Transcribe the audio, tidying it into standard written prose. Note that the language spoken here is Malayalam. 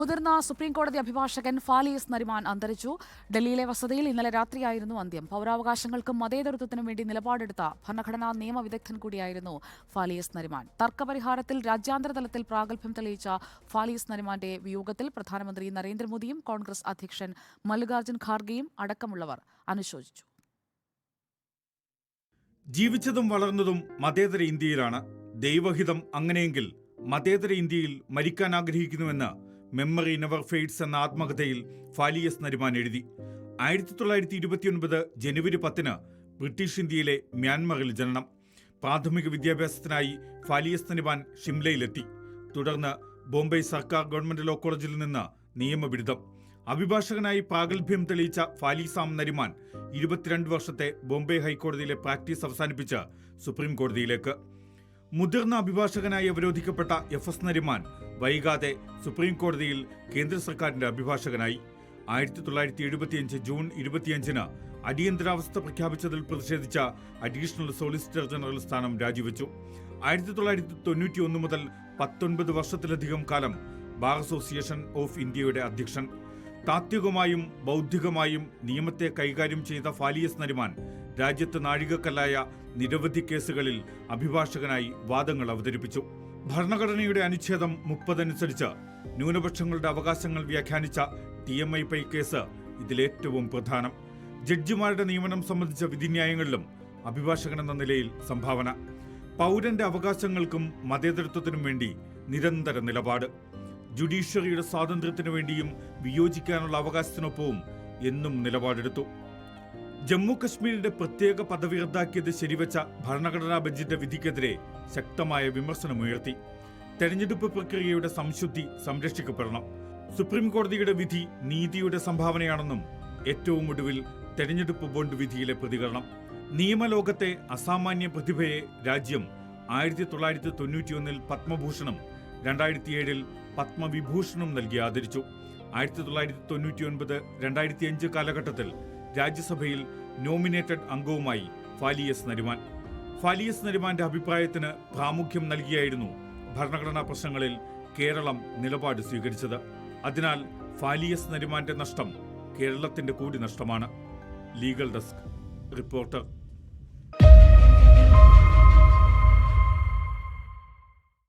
മുതിർന്ന സുപ്രീംകോടതി അഭിഭാഷകൻ ഫാലിയസ് നരിമാൻ അന്തരിച്ചു. ഡൽഹിയിലെ വസതിയിൽ ഇന്നലെ രാത്രിയായിരുന്നു അന്ത്യം. പൗരാവകാശങ്ങൾക്കും മതേതരത്വത്തിനും വേണ്ടി നിലപാടെടുത്ത ഭരണഘടനാ നിയമ വിദഗ്ധൻ കൂടിയായിരുന്നു ഫാലിയസ് നരിമാൻ. തർക്കപരിഹാരത്തിൽ രാജ്യാന്തര തലത്തിൽ പ്രാഗൽഭ്യം തെളിയിച്ച ഫാലിയസ് നരിമാന്റെ വിയോഗത്തിൽ പ്രധാനമന്ത്രി നരേന്ദ്രമോദിയും കോൺഗ്രസ് അധ്യക്ഷൻ മല്ലികാർജ്ജുൻ ഖാർഗെയും അടക്കമുള്ളവർ അനുശോചിച്ചു. ജീവിച്ചതും വളർന്നതും മതേതര ഇന്ത്യയിലാണ്. ദൈവഹിതം അങ്ങനെയെങ്കിൽ മതേതര ഇന്ത്യയിൽ മരിക്കാൻ ആഗ്രഹിക്കുന്നുവെന്ന് മെമ്മറി നെവർ ഫെയ്ഡ്സ് എന്ന ആത്മകഥയിൽ ഫാലിയസ് നരിമാൻ എഴുതി. 1929 ജനുവരി 10 ബ്രിട്ടീഷ് ഇന്ത്യയിലെ മ്യാൻമറിൽ ജനനം. പ്രാഥമിക വിദ്യാഭ്യാസത്തിനായി ഫാലിയസ് നരിമാൻ ഷിംലയിലെത്തി. തുടർന്ന് ബോംബെ സർക്കാർ ഗവൺമെന്റ് ലോ കോളേജിൽ നിന്ന് നിയമബിരുദം. അഭിഭാഷകനായി പ്രാഗൽഭ്യം തെളിയിച്ച ഫാലിസാം നരിമാൻ 22 വർഷത്തെ ബോംബെ ഹൈക്കോടതിയിലെ പ്രാക്ടീസ് അവസാനിപ്പിച്ച് സുപ്രീം കോടതിയിലേക്ക്. മുതിർന്ന അഭിഭാഷകനായി അവരോധിക്കപ്പെട്ട FS നരിമാൻ വൈകാതെ സുപ്രീം കോടതിയിൽ കേന്ദ്ര സർക്കാരിന്റെ അഭിഭാഷകനായി. 1975 ജൂൺ 25 അടിയന്തരാവസ്ഥ പ്രഖ്യാപിച്ചതിൽ പ്രതിഷേധിച്ച അഡീഷണൽ സോളിസിറ്റർ ജനറൽ സ്ഥാനം രാജിവെച്ചു. 1991 മുതൽ 19 വർഷത്തിലധികം കാലം ബാർ അസോസിയേഷൻ ഓഫ് ഇന്ത്യയുടെ അധ്യക്ഷൻ. താത്വികമായും ബൗദ്ധികമായും നിയമത്തെ കൈകാര്യം ചെയ്ത ഫാലിയസ് നരിമാൻ രാജ്യത്ത് നാഴികക്കല്ലായ നിരവധി കേസുകളിൽ അഭിഭാഷകനായി വാദങ്ങൾ അവതരിപ്പിച്ചു. ഭരണഘടനയുടെ അനുച്ഛേദം 30 അനുസരിച്ച് ന്യൂനപക്ഷങ്ങളുടെ അവകാശങ്ങൾ വ്യാഖ്യാനിച്ച TMI പൈ കേസ് ഇതിലേറ്റവും പ്രധാനം. ജഡ്ജിമാരുടെ നിയമനം സംബന്ധിച്ച വിധിന്യായങ്ങളിലും അഭിഭാഷകനെന്ന നിലയിൽ സംഭാവന. പൗരന്റെ അവകാശങ്ങൾക്കും മതേതരത്വത്തിനും വേണ്ടി നിരന്തര നിലപാട്. ജുഡീഷ്യറിയുടെ സ്വാതന്ത്ര്യത്തിനു വേണ്ടിയും വിയോജിക്കാനുള്ള അവകാശത്തിനൊപ്പവും എന്നും നിലപാടെടുത്തു. ജമ്മു കശ്മീരിന്റെ പ്രത്യേക പദവി റദ്ദാക്കിയത് ശരിവെച്ച ഭരണഘടനാ ബെഞ്ചിന്റെ വിധിക്കെതിരെ ശക്തമായ വിമർശനമുയർത്തി. തെരഞ്ഞെടുപ്പ് പ്രക്രിയയുടെ സംശുദ്ധി സംരക്ഷിക്കപ്പെടണം. സുപ്രീം കോടതിയുടെ വിധി നീതിയുടെ സംഭാവനയാണെന്നും ഏറ്റവും ഒടുവിൽ തെരഞ്ഞെടുപ്പ് ബോണ്ട് വിധിയിലെ പ്രതികരണം. നിയമലോകത്തെ അസാമാന്യ പ്രതിഭയെ രാജ്യം 1991 പത്മഭൂഷണും 2007 പത്മവിഭൂഷണും നൽകി ആദരിച്ചു. 1999, 2005 കാലഘട്ടത്തിൽ രാജ്യസഭയിൽ നോമിനേറ്റഡ് അംഗവുമായി ഫാലിയസ് നരിമാൻ. ഫാലിയസ് നരിമാന്റെ അഭിപ്രായത്തിന് പ്രാമുഖ്യം നൽകിയായിരുന്നു ഭരണഘടനാ പ്രശ്നങ്ങളിൽ കേരളം നിലപാട് സ്വീകരിച്ചത്. അതിനാൽ ഫാലിയസ് നരിമാന്റെ നഷ്ടം കേരളത്തിന്റെ കൂടി നഷ്ടമാണ്. Legal desk reporter.